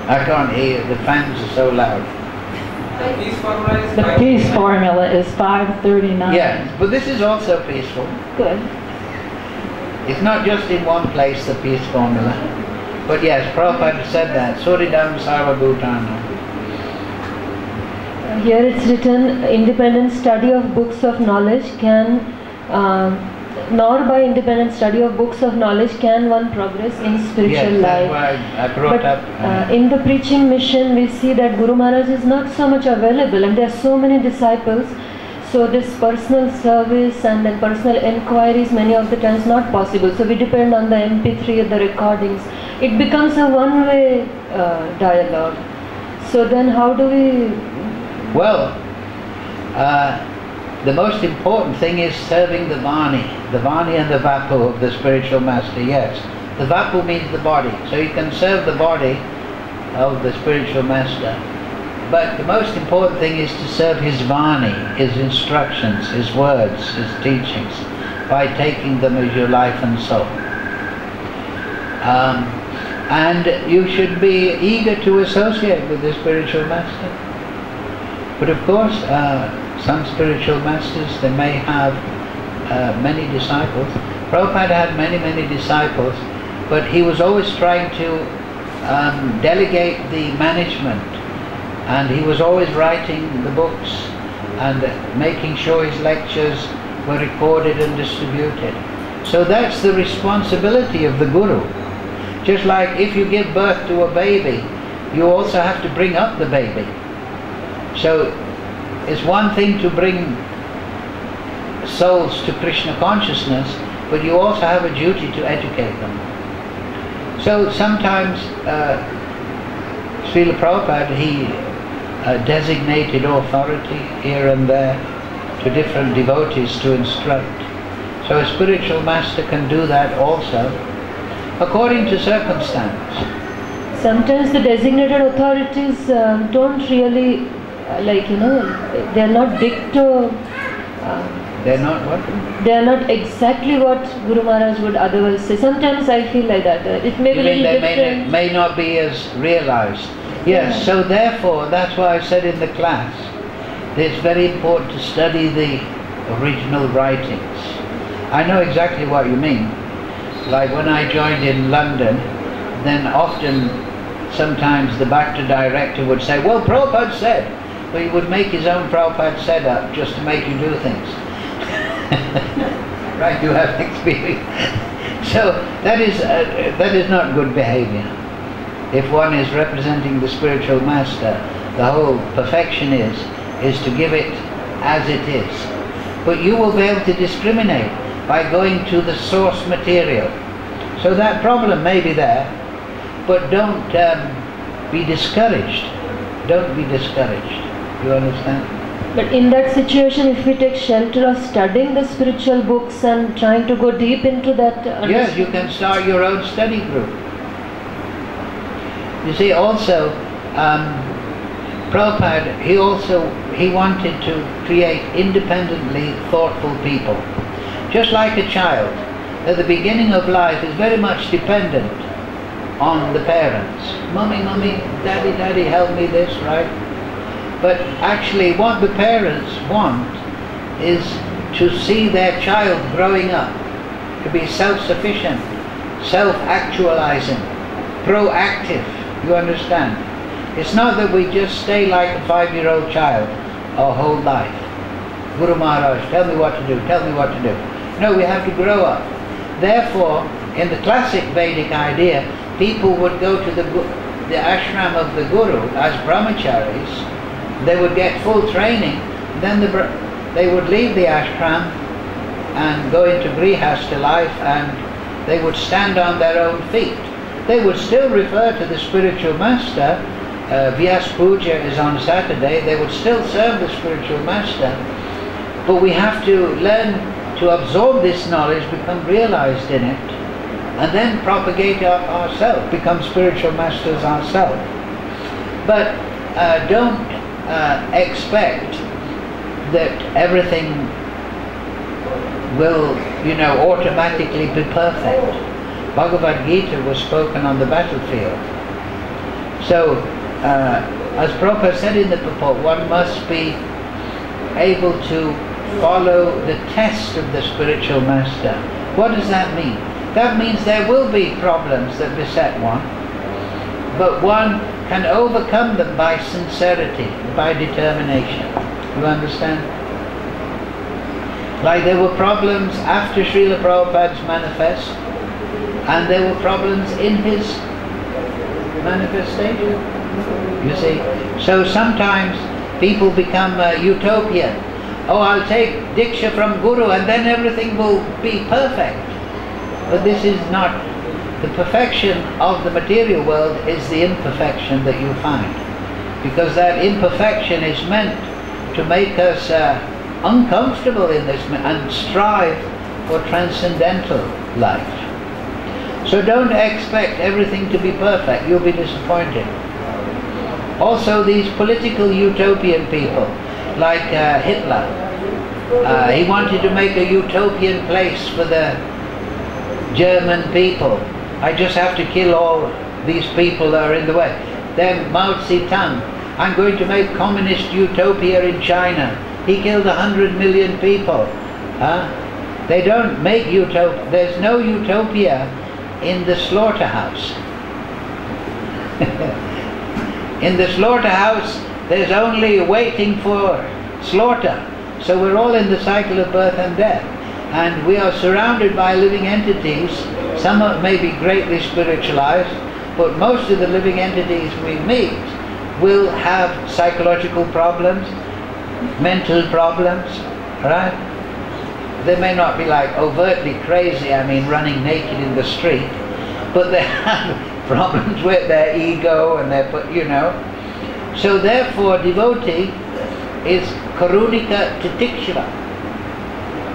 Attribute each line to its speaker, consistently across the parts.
Speaker 1: I can't hear you. The fans are so loud.
Speaker 2: The peace formula is 539.
Speaker 1: Yes, but this is also peaceful.
Speaker 2: Good.
Speaker 1: It's not just in one place, the peace formula. But yes, Prabhupada said that. Suridam Sarvabhutana.
Speaker 3: Here it's written, independent study of books of knowledge can, nor by independent study of books of knowledge can one progress in spiritual life.
Speaker 1: Yes, that's why I brought up.
Speaker 3: In the preaching mission, we see that Guru Maharaj is not so much available, and there are so many disciples. So this personal service and then personal enquiries many of the times not possible. So we depend on the MP3, the recordings. It becomes a one-way dialogue. So then how do we...
Speaker 1: Well, the most important thing is serving the Vani and the Vapu of the spiritual master, yes. The Vapu means the body, so you can serve the body of the spiritual master. But the most important thing is to serve his Vani, his instructions, his words, his teachings, by taking them as your life and soul. And you should be eager to associate with the spiritual master. But of course, some spiritual masters, they may have many disciples. Prabhupada had many disciples, but he was always trying to delegate the management, and he was always writing the books and making sure his lectures were recorded and distributed. So that's the responsibility of the Guru. Just like if you give birth to a baby, you also have to bring up the baby. So it's one thing to bring souls to Krishna consciousness, but you also have a duty to educate them. So sometimes Srila Prabhupada, he designated authority here and there to different devotees to instruct. So a spiritual master can do that also, according to circumstance.
Speaker 3: Sometimes the designated authorities don't really, they are not dicto.
Speaker 1: They're not what?
Speaker 3: They are not exactly what Guru Maharaj would otherwise say. Sometimes I feel like that. It may be a little different.
Speaker 1: May not be as realized. Yes, so therefore, that's why I said in the class, that it's very important to study the original writings. I know exactly what you mean. Like when I joined in London, then often, sometimes the Bhakta director would say, well, Prabhupada said, but he would make his own Prabhupada set up just to make you do things. Right, you have experience. So that is not good behavior. If one is representing the spiritual master, the whole perfection is to give it as it is. But you will be able to discriminate by going to the source material. So that problem may be there, but don't be discouraged. Don't be discouraged. You understand?
Speaker 3: But in that situation, if we take shelter of studying the spiritual books and trying to go deep into that...
Speaker 1: Yes, you can start your own study group. You see, also, Prabhupada, he wanted to create independently thoughtful people. Just like a child, at the beginning of life is very much dependent on the parents. Mummy, daddy, help me this, right? But actually what the parents want is to see their child growing up, to be self-sufficient, self-actualizing, proactive, you understand? It's not that we just stay like a 5-year-old child our whole life. Guru Maharaj, tell me what to do, tell me what to do. No, we have to grow up. Therefore, in the classic Vedic idea, people would go to the ashram of the Guru as brahmacharis. They would get full training, then they would leave the ashram and go into grihastha life, and they would stand on their own feet. They would still refer to the spiritual master. Vyas Puja is on Saturday. They would still serve the spiritual master, but we have to learn to absorb this knowledge, become realized in it, and then propagate ourselves, become spiritual masters ourselves. But don't expect that everything will, automatically be perfect. Bhagavad Gita was spoken on the battlefield. So, as Prabhupada said in the purport, one must be able to follow the test of the spiritual master. What does that mean? That means there will be problems that beset one, but one can overcome them by sincerity, by determination. You understand? Like there were problems after Srila Prabhupada's manifest, and there were problems in his manifestation. You see? So sometimes people become utopian. Oh, I'll take Diksha from Guru and then everything will be perfect. But this is not. The perfection of the material world is the imperfection that you find. Because that imperfection is meant to make us uncomfortable in this and strive for transcendental life. So don't expect everything to be perfect, you'll be disappointed. Also these political utopian people, like Hitler, he wanted to make a utopian place for the German people. I just have to kill all these people that are in the way. Then Mao Zedong, I'm going to make communist utopia in China. He killed 100 million people. They don't make utopia. There's no utopia in the slaughterhouse. In the slaughterhouse, there's only waiting for slaughter. So we're all in the cycle of birth and death. And we are surrounded by living entities. Some may be greatly spiritualized, but most of the living entities we meet will have psychological problems, mental problems, right? They may not be like overtly crazy, I mean running naked in the street, but they have problems with their ego and their, you know. So therefore devotee is karunika titikshava.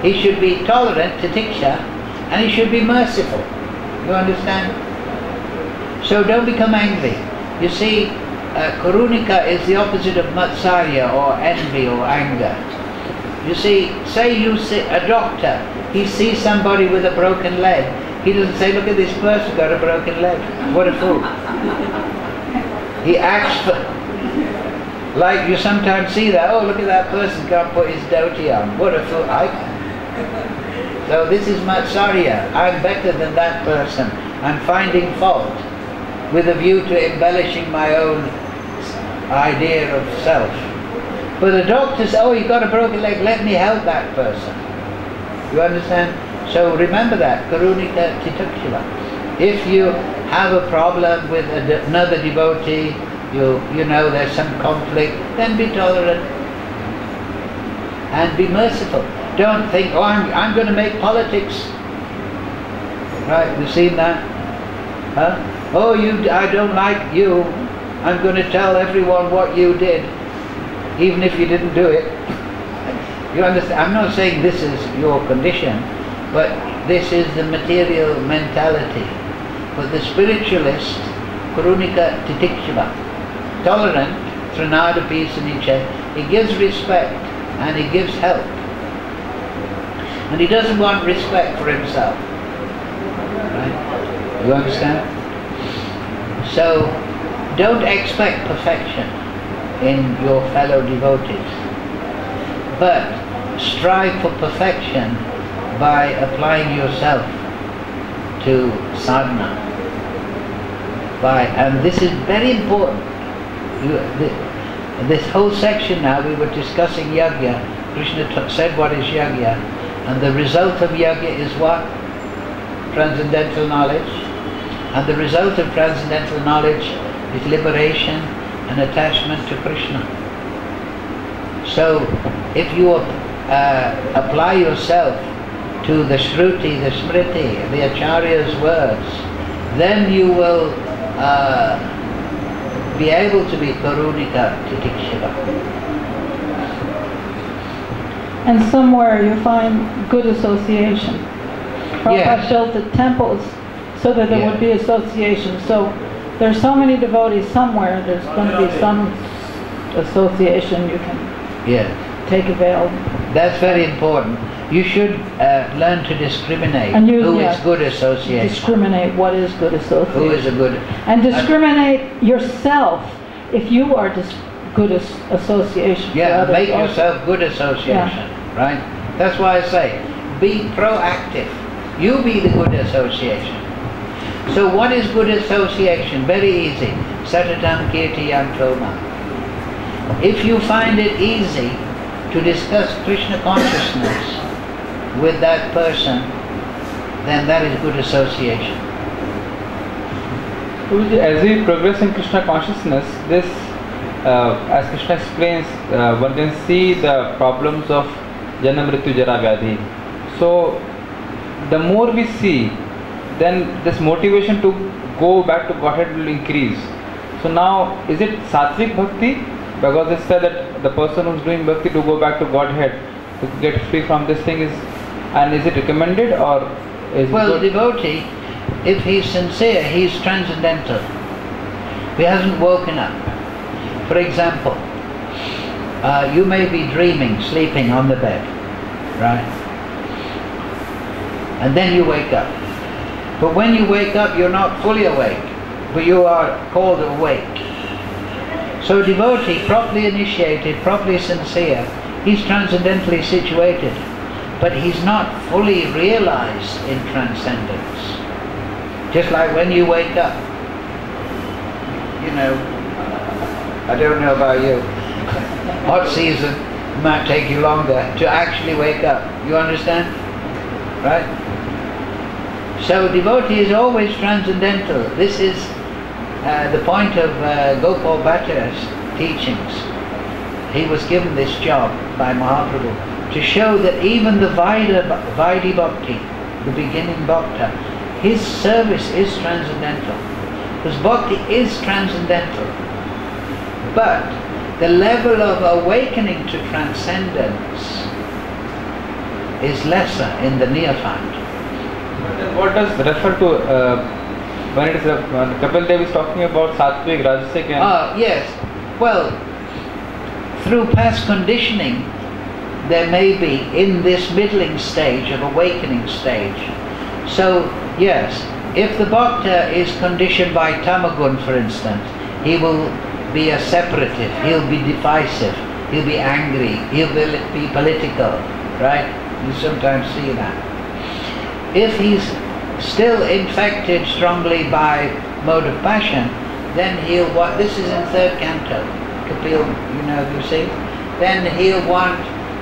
Speaker 1: He should be tolerant, titiksha, and he should be merciful. You understand? So don't become angry. You see, karunika is the opposite of matsarya or envy or anger. You see, say you see a doctor, he sees somebody with a broken leg. He doesn't say, look at this person got a broken leg. What a fool. He acts for, like you sometimes see that, oh look at that person can't put his dhoti on. What a fool. So this is matsarya. I'm better than that person. I'm finding fault with a view to embellishing my own idea of self. But the doctor says, oh, you got a broken leg, let me help that person. You understand? So remember that, karunika titakshila. If you have a problem with another devotee, you know there's some conflict, then be tolerant and be merciful. Don't think, oh, I'm going to make politics. Right, you seen that? Huh? Oh, I don't like you. I'm going to tell everyone what you did, even if you didn't do it. You understand? I'm not saying this is your condition, but this is the material mentality. But the spiritualist, karunika titikshava, tolerant, trinada peace and icha, he gives respect and he gives help. And he doesn't want respect for himself. Right? You understand? So, don't expect perfection in your fellow devotees, but strive for perfection by applying yourself to sadhana. And this is very important. This whole section now, we were discussing yajna. Krishna said what is yajna, and the result of yajna is what? Transcendental knowledge. And the result of transcendental knowledge is liberation and attachment to Krishna. So, if you apply yourself to the Shruti, the Smriti, the Acharya's words, then you will be able to be karunika titikshava.
Speaker 2: And somewhere you find good association. Prabhupada built the temples so that there would be association. So there's so many devotees somewhere, there's going to be some association you can take avail.
Speaker 1: That's very important. You should learn to discriminate
Speaker 2: And
Speaker 1: who is good association.
Speaker 2: Discriminate what is good association.
Speaker 1: Who is a good...
Speaker 2: And discriminate yourself if you are good association.
Speaker 1: Yeah, make yourself good association, right? That's why I say, be proactive. You be the good association. So what is good association? Very easy. Satatam kirti yantoma. If you find it easy to discuss Krishna consciousness with that person, then that is good association.
Speaker 4: As we progress in Krishna consciousness, this, as Krishna explains, one can see the problems of Jana Mrityu Jara Vyadhi. So, the more we see, then this motivation to go back to Godhead will increase. So now, is it Sattvic Bhakti? Because it said that the person who is doing Bhakti to go back to Godhead, to get free from this thing is it recommended or is
Speaker 1: well,
Speaker 4: it good?
Speaker 1: Devotee, if he's sincere, he's transcendental. He hasn't woken up. For example, you may be dreaming, sleeping on the bed, right? And then you wake up. But when you wake up, you're not fully awake, but you are called awake. So devotee, properly initiated, properly sincere, he's transcendentally situated, but he's not fully realized in transcendence. Just like when you wake up, you know, I don't know about you, hot season might take you longer to actually wake up. You understand? Right? So devotee is always transcendental. This is the point of Gopal Bhatta's teachings. He was given this job by Mahaprabhu to show that even the Vaidhi Bhakti, the beginning Bhakta, his service is transcendental. Because Bhakti is transcendental. But the level of awakening to transcendence is lesser in the neophyte.
Speaker 4: What does refer to when it is Kapil Dev is talking about Sattvic, Rajasic and...
Speaker 1: yes. Well, through past conditioning, there may be in this middling stage of awakening stage. So, yes, if the Bhakta is conditioned by Tamagun, for instance, he will be a separative, he'll be divisive, he'll be angry, he'll be political, right? You sometimes see that. If he's still infected strongly by mode of passion, then he'll want, this is in third canto, Kapil, you know, you see, then he'll want,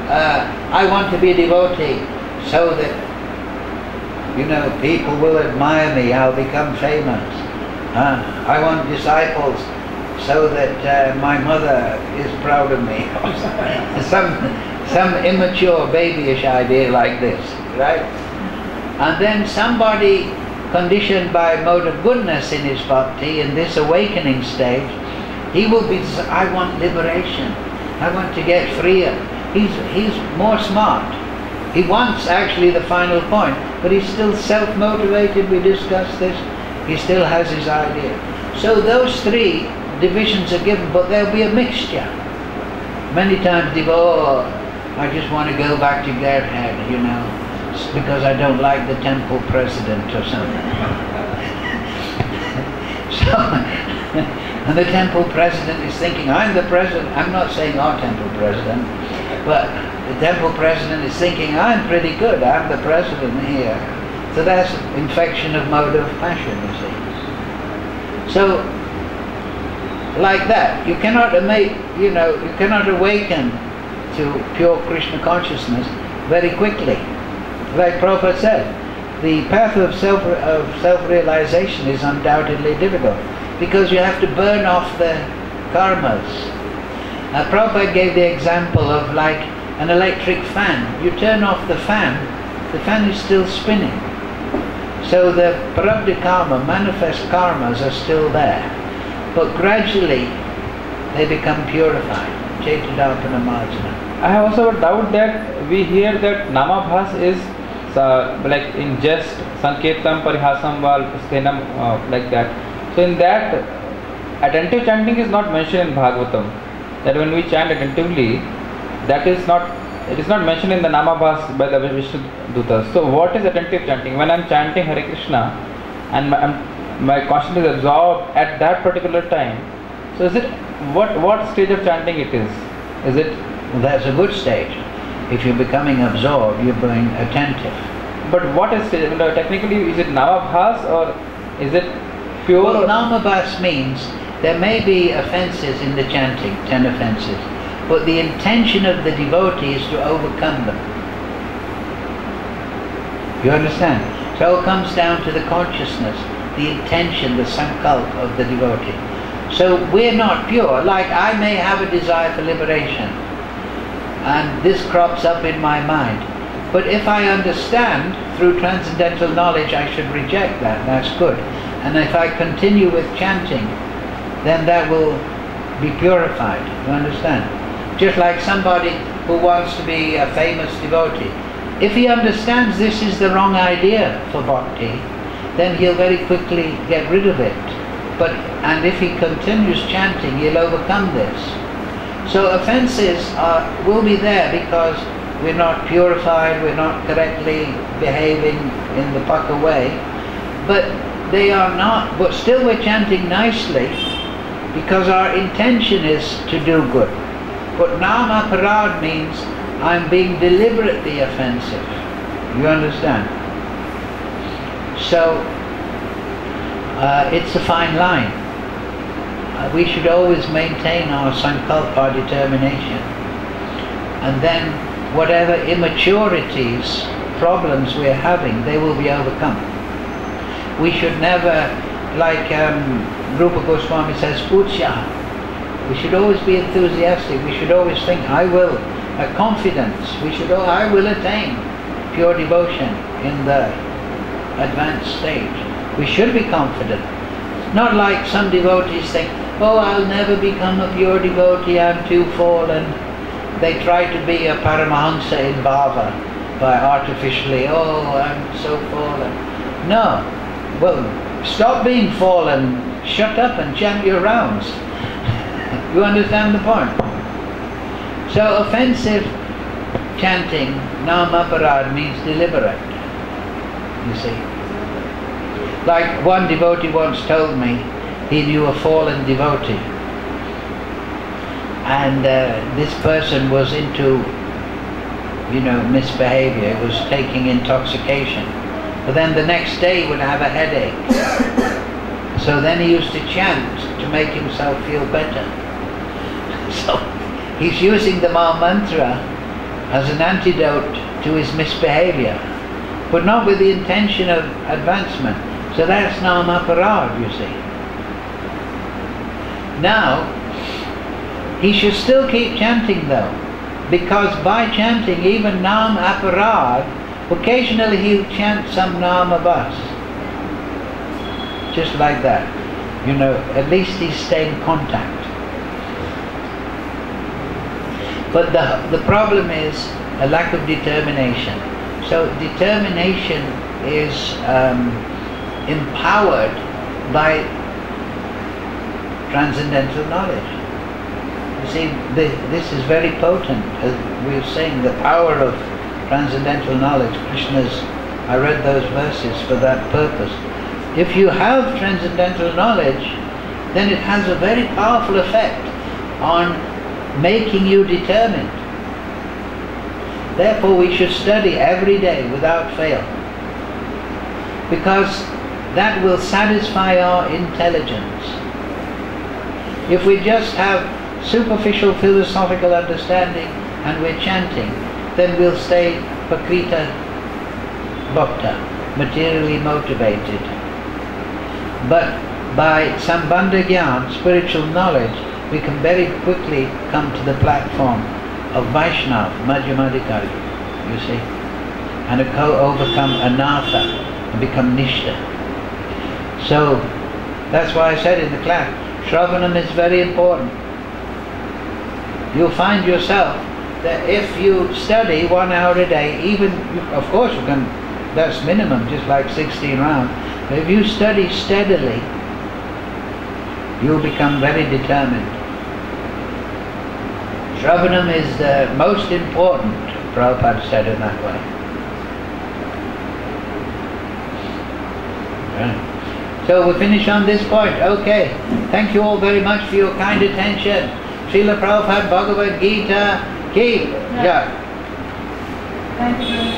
Speaker 1: I want to be a devotee so that, you know, people will admire me, I'll become famous. I want disciples so that my mother is proud of me. some immature babyish idea like this, right? And then somebody conditioned by mode of goodness in his bhakti, in this awakening stage, he will be, I want liberation, I want to get freer. He's more smart. He wants actually the final point, but he's still self-motivated, we discussed this, he still has his idea. So those three divisions are given, but there'll be a mixture. Many times they go, oh, I just want to go back to Godhead, you know, because I don't like the temple president or something. So, and the temple president is thinking, I'm the president. I'm not saying our temple president, but the temple president is thinking, I'm pretty good. I'm the president here. So that's infection of mode of passion, you see. So, like that, you cannot you cannot awaken to pure Krishna consciousness very quickly. Like Prabhupada said, the path of self-realization is undoubtedly difficult because you have to burn off the karmas. Prabhupada gave the example of like an electric fan. You turn off the fan is still spinning. So the prarabdha karma, manifest karmas are still there. But gradually they become purified. Chetadapana marjana.
Speaker 4: I have also a doubt that we hear that Namabhas is like in jest, Sanketam, Parihasam, Val, Stenam, like that. So in that, attentive chanting is not mentioned in Bhagavatam. That when we chant attentively, that is not it is not mentioned in the Namabhas by the Vishnu Dutas. So what is attentive chanting? When I am chanting Hare Krishna and my consciousness is absorbed at that particular time, so is it, what stage of chanting it is? Is it?
Speaker 1: Well, that's a good stage. If you're becoming absorbed, you're being attentive.
Speaker 4: But what is stage? Technically, is it Namabhas or is it pure?
Speaker 1: Well, Namabhas means there may be offences in the chanting, 10 offences, but the intention of the devotee is to overcome them. You understand? So it all comes down to the consciousness, the intention, the sankalp of the devotee. So we're not pure. Like I may have a desire for liberation, and this crops up in my mind. But if I understand through transcendental knowledge I should reject that, that's good. And if I continue with chanting, then that will be purified. You understand? Just like somebody who wants to be a famous devotee. If he understands this is the wrong idea for bhakti, then he'll very quickly get rid of it. And if he continues chanting, he'll overcome this. So offences will be there because we're not purified, we're not correctly behaving in the pucker way, but they are not, but still we're chanting nicely because our intention is to do good. But nama parad means I'm being deliberately offensive. You understand? So it's a fine line. We should always maintain our sankalpa, determination, and then whatever immaturities, problems we're having, they will be overcome. We should never, like Rupa Goswami says, utsya. We should always be enthusiastic. We should always think, I will, confidence. I will attain pure devotion in the advanced stage. We should be confident. Not like some devotees think, oh, I'll never become a pure devotee, I'm too fallen. They try to be a Paramahansa in bhava by artificially, oh, I'm so fallen. No. Well, stop being fallen, shut up and chant your rounds. You understand the point? So offensive chanting, namaparad, means deliberate. You see. Like one devotee once told me, he knew a fallen devotee. And this person was into, misbehavior, was taking intoxication. But then the next day he would have a headache. So then he used to chant to make himself feel better. So he's using the Maha Mantra as an antidote to his misbehavior, but not with the intention of advancement. So that's namaparad, you see. Now, he should still keep chanting though, because by chanting even nam aparad, occasionally he'll chant some namabhas. Just like that. At least he's staying contact. But the problem is a lack of determination. So determination is empowered by transcendental knowledge. You see, this is very potent. As we were saying, the power of transcendental knowledge. I read those verses for that purpose. If you have transcendental knowledge, then it has a very powerful effect on making you determined. Therefore we should study every day without fail, because that will satisfy our intelligence. If we just have superficial philosophical understanding and we're chanting, then we'll stay pakrita bhakta, materially motivated. But by sambandha gyan, spiritual knowledge, we can very quickly come to the platform of Vaishnav, Madhyamadikari, you see, and overcome anartha and become nishta. So that's why I said in the class, Shravanam is very important. You'll find yourself that if you study 1 hour a day, even, of course you can, that's minimum, just like 16 rounds, but if you study steadily, you'll become very determined. Shravanam is the most important Prabhupada said in that way. Right. So we finish on this point. Okay. Thank you all very much for your kind attention. Srila Prabhupada Bhagavad Gita Ki Jai.
Speaker 2: Thank you.